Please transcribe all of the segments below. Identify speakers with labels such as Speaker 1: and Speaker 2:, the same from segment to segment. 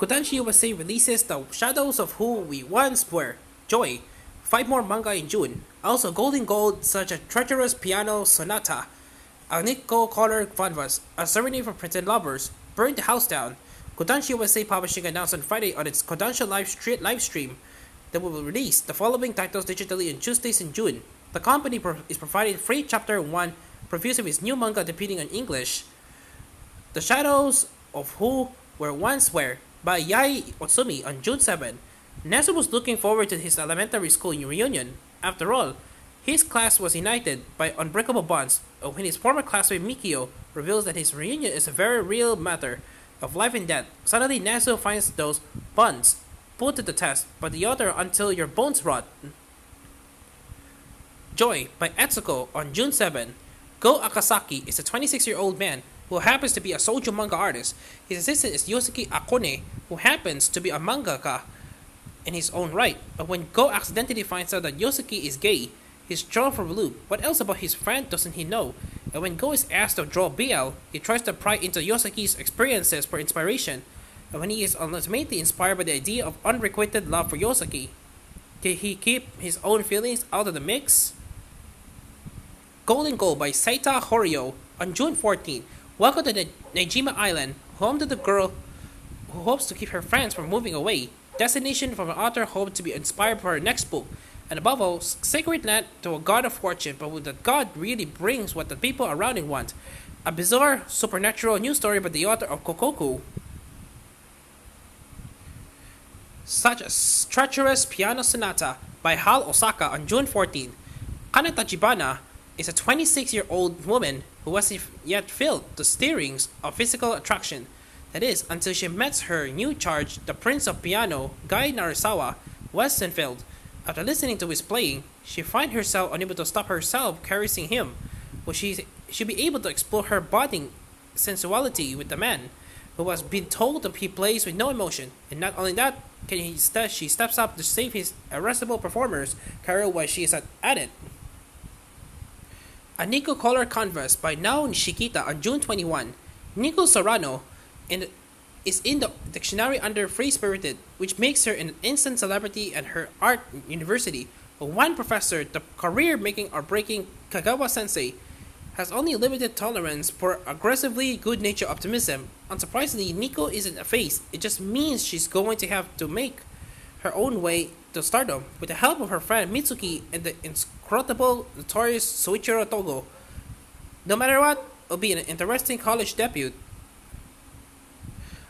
Speaker 1: Kodansha USA releases The Shadows of Who We Once Were, Joy. 5 more manga in June. Also Golden Gold such as Treacherous Piano Sonata, a Nico-Colored canvas, a Serenade for Pretend Lovers, Burn the House Down. Kodansha USA Publishing announced on Friday on its Kodansha live stream that will release the following titles digitally on Tuesdays in June. The company is providing free Chapter 1 previews of its new manga debuting in English. The Shadows of Who Were Once Were by Yai Otsumi on June 7. Nezu was looking forward to his elementary school reunion. After all, his class was united by unbreakable bonds when his former classmate Mikio reveals that his reunion is a very real matter of life and death. Suddenly Nezu finds those bonds put to the test by the author until your bones rot. Joy by Etsuko on June 7. Go Akasaki is a 26-year-old man who happens to be a shoujo manga artist. His assistant is Yosuke Akone, who happens to be a mangaka in his own right. But when Go accidentally finds out that Yosuke is gay, he's thrown for a loop. What else about his friend doesn't he know? And when Go is asked to draw BL, he tries to pry into Yosuke's experiences for inspiration. And when he is ultimately inspired by the idea of unrequited love for Yosuke, can he keep his own feelings out of the mix? Golden Goal by Saita Horio on June 14. Welcome to the Najima Island, home to the girl who hopes to keep her friends from moving away. Destination from an author hoped to be inspired for her next book. And above all, sacred land to a god of fortune, but with that god really brings what the people around him want. A bizarre, supernatural new story by the author of Kokoku, such as Treacherous Piano Sonata by Hal Osaka on June 14. Kana Tachibana is a 26-year-old woman who hasn't yet felt the stirrings of physical attraction. That is, until she meets her new charge, the Prince of Piano, Guy Narasawa Westenfeld. After listening to his playing, she finds herself unable to stop herself caressing him. Will she be able to explore her budding sensuality with the man who has been told that he plays with no emotion? And not only that, she steps up to save his irresistible performer's career while she is at it. A Nico-Colored canvas by Nao Nishikita on June 21. Nico Serrano is in the dictionary under free-spirited, which makes her an instant celebrity at her art university. But one professor, the career-making or breaking Kagawa-sensei, has only limited tolerance for aggressively good-natured optimism. Unsurprisingly, Nico isn't a face. It just means she's going to have to make her own way to stardom with the help of her friend Mitsuki and the inscrutable, notorious Soichiro Togo. No matter what, it'll be an interesting college debut.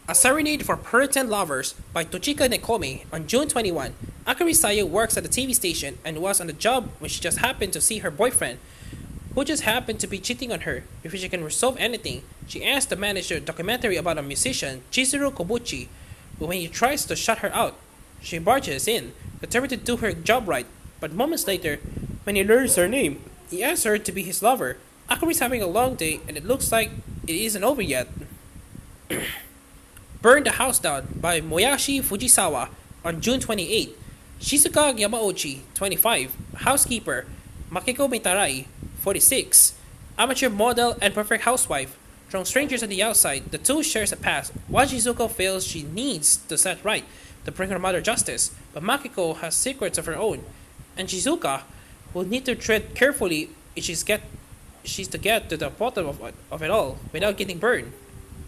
Speaker 1: A Serenade for Pretend Lovers by Tochika Nekome on June 21. Akari Sayo works at the TV station and was on the job when she just happened to see her boyfriend, who just happened to be cheating on her. Before she can resolve anything, she asks the manager a documentary about a musician, Chizuru Kobuchi, but when he tries to shut her out, she barges in, determined to do her job right. But moments later, when he learns her name, he asks her to be his lover. Akari's having a long day and it looks like it isn't over yet. Burn the House Down by Moyashi Fujisawa on June 28. Shizuka Yamauchi, 25. Housekeeper. Makiko Mitarai, 46. Amateur model and perfect housewife. From strangers on the outside, the two shares a past. While Shizuka feels she needs to set right to bring her mother justice, but Makiko has secrets of her own, and Shizuka will need to tread carefully if she's to get to the bottom of it all without getting burned.